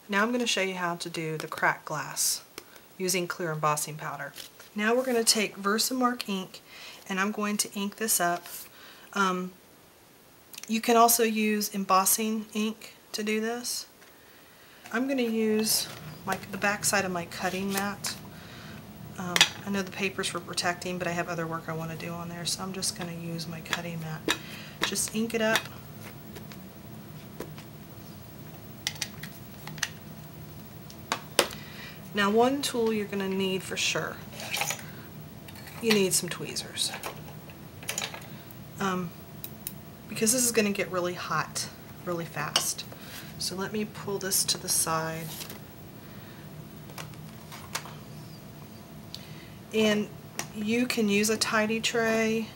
now I'm gonna show you how to do the cracked glass using clear embossing powder. Now we're gonna take Versamark ink and I'm going to ink this up. You can also use embossing ink to do this. I'm going to use the back side of my cutting mat. I know the paper's for protecting, but I have other work I want to do on there, so I'm just going to use my cutting mat. Just ink it up. Now one tool you're going to need for sure, you need some tweezers. Because this is going to get really hot really fast. So let me pull this to the side. And you can use a tidy tray,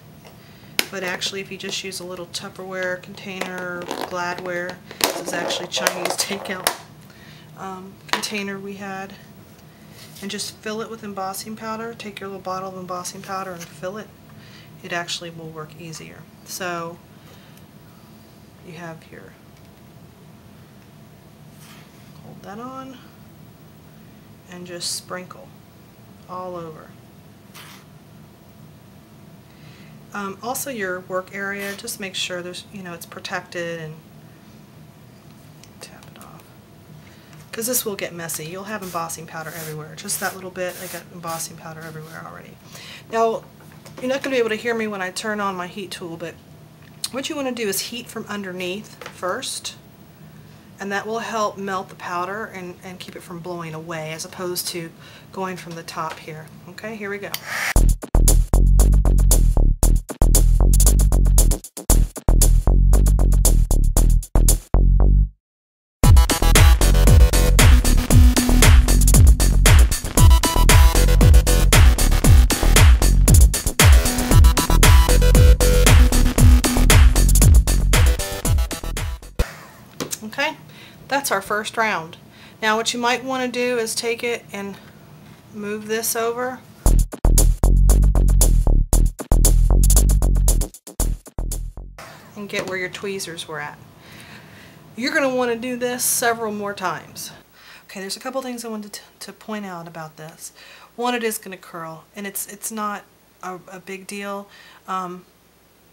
but actually if you just use a little Tupperware container, Gladware, this is actually Chinese takeout container we had, and just fill it with embossing powder. Take your little bottle of embossing powder and fill it. It actually will work easier. So you have here, hold that on and just sprinkle all over. Also your work area, just make sure there's, it's protected, and tap it off, because this will get messy. You'll have embossing powder everywhere. Just that little bit, I got embossing powder everywhere already. Now you're not going to be able to hear me when I turn on my heat tool, but what you want to do is heat from underneath first, and that will help melt the powder and keep it from blowing away, as opposed to going from the top here. Okay, here we go. Okay, that's our first round. Now what you might want to do is take it and move this over. And get where your tweezers were at. You're going to want to do this several more times. Okay, there's a couple things I wanted to point out about this. One, it is going to curl, and it's not a big deal.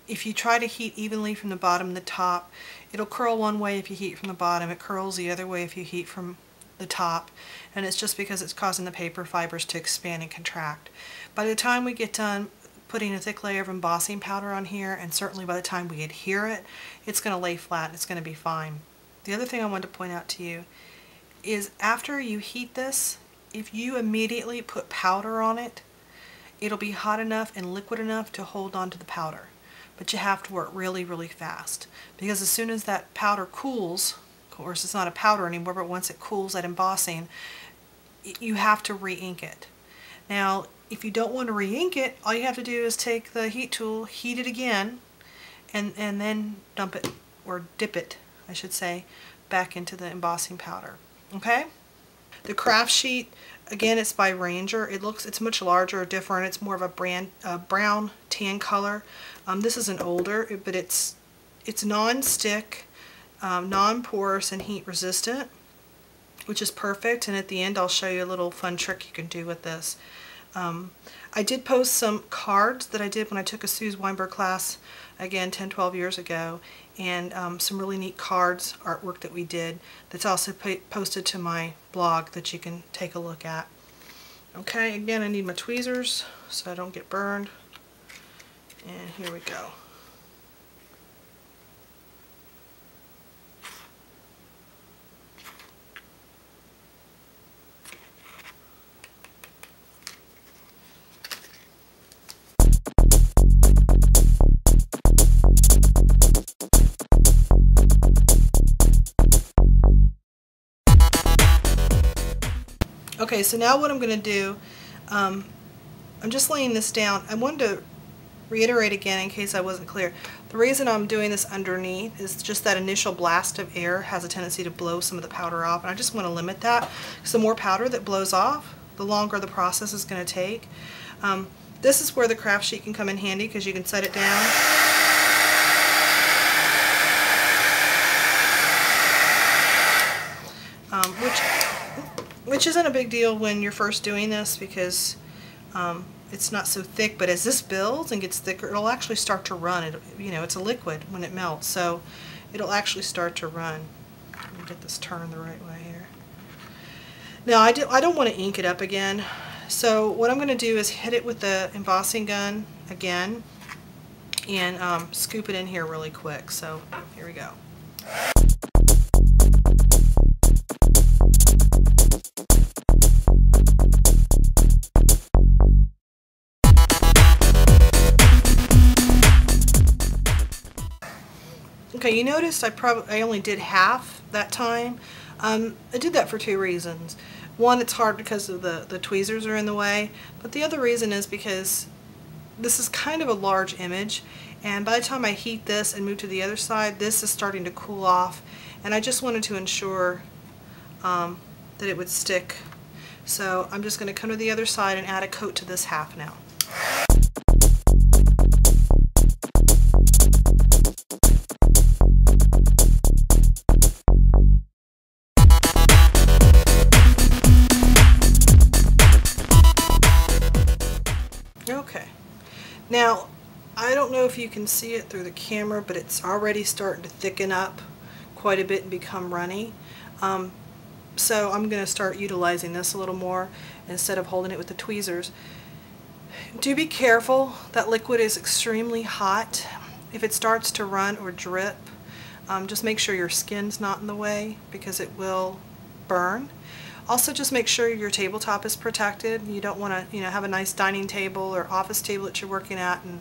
If you try to heat evenly from the bottom to the top, it'll curl one way if you heat from the bottom. It curls the other way if you heat from the top, and it's just because it's causing the paper fibers to expand and contract. By the time we get done putting a thick layer of embossing powder on here, and certainly by the time we adhere it, it's going to lay flat and it's going to be fine. The other thing I wanted to point out to you is after you heat this, if you immediately put powder on it, it'll be hot enough and liquid enough to hold on to the powder. But you have to work really, really fast, because as soon as that powder cools, of course it's not a powder anymore, but once it cools, that embossing, you have to re-ink it. Now, if you don't want to re-ink it, all you have to do is take the heat tool, heat it again, and then dump it, or dip it, I should say, back into the embossing powder. Okay? The craft sheet, again, it's by Ranger. It's much larger, different. It's more of a brown tan color. This is an older, but it's non-stick, non-porous, and heat resistant, which is perfect. And at the end, I'll show you a little fun trick you can do with this. I did post some cards that I did when I took a Suze Weinberg class, again 10-12 years ago, and some really neat cards, artwork that we did, that's also posted to my blog that you can take a look at. Okay, again, I need my tweezers so I don't get burned, and here we go. Okay, so now what I'm going to do, I'm just laying this down. I wanted to reiterate again in case I wasn't clear. The reason I'm doing this underneath is just that initial blast of air has a tendency to blow some of the powder off, and I just want to limit that, because the more powder that blows off, the longer the process is going to take. This is where the craft sheet can come in handy, because you can set it down. which isn't a big deal when you're first doing this because it's not so thick, but as this builds and gets thicker, it'll actually start to run. It's a liquid when it melts, so it'll actually start to run. Let me get this turned the right way here. Now I don't want to ink it up again, so what I'm going to do is hit it with the embossing gun again and scoop it in here really quick. So here we go. Okay, you noticed I only did half that time. I did that for two reasons. One, it's hard because of the tweezers are in the way, but the other reason is because this is kind of a large image, and by the time I heat this and move to the other side, this is starting to cool off, and I just wanted to ensure that it would stick. So I'm just going to come to the other side and add a coat to this half now. Okay, now I don't know if you can see it through the camera, but it's already starting to thicken up quite a bit and become runny. So I'm going to start utilizing this a little more instead of holding it with the tweezers. Do be careful, that liquid is extremely hot. If it starts to run or drip, just make sure your skin's not in the way because it will burn. Also, just make sure your tabletop is protected. You don't want to, have a nice dining table or office table that you're working at and,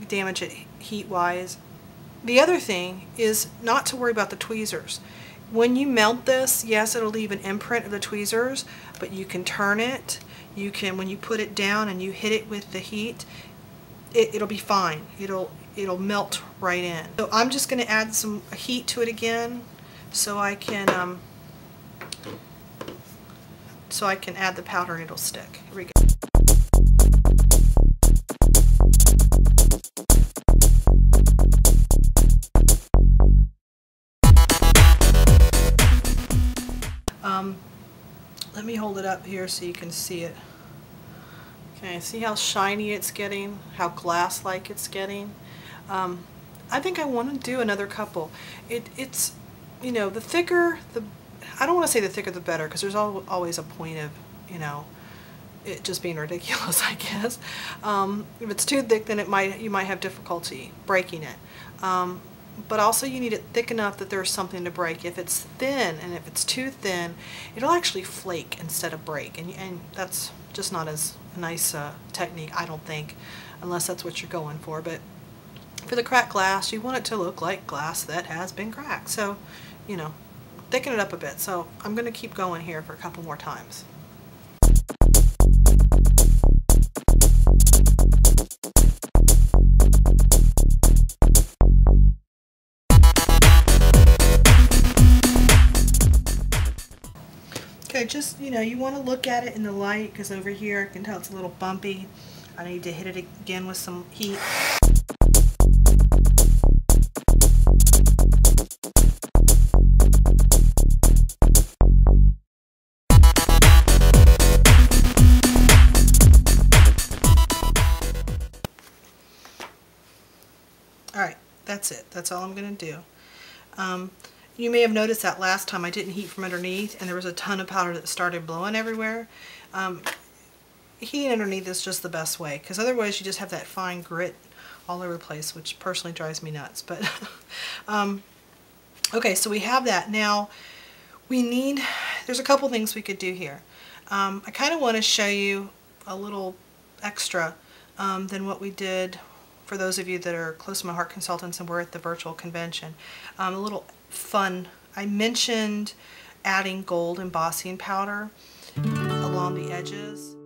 damage it heat-wise. The other thing is not to worry about the tweezers. When you melt this, yes, it'll leave an imprint of the tweezers, but you can turn it. You can, when you put it down and you hit it with the heat, it'll be fine. It'll melt right in. So I'm just going to add some heat to it again so I can add the powder and it'll stick. Here we go. Let me hold it up here so you can see it. Okay, see how shiny it's getting, how glass-like it's getting? I think I want to do another couple. It's, the thicker, I don't want to say the thicker the better, because there's always a point of, it just being ridiculous, I guess. If it's too thick, then you might have difficulty breaking it. But also you need it thick enough that there's something to break. If it's thin, and if it's too thin, it'll actually flake instead of break, and that's just not as nice technique, I don't think, unless that's what you're going for. But for the cracked glass, you want it to look like glass that has been cracked. So, thicken it up a bit. So I'm going to keep going here for a couple more times. Okay, just, you want to look at it in the light, because over here I can tell it's a little bumpy. I need to hit it again with some heat. Alright, that's it. That's all I'm going to do. You may have noticed that last time I didn't heat from underneath and there was a ton of powder that started blowing everywhere. Heating underneath is just the best way, because otherwise you just have that fine grit all over the place, which personally drives me nuts. But okay, so we have that. Now there's a couple things we could do here. I kind of want to show you a little extra than what we did for those of you that are close to my heart consultants and were at the virtual convention. A little fun. I mentioned adding gold embossing powder along the edges.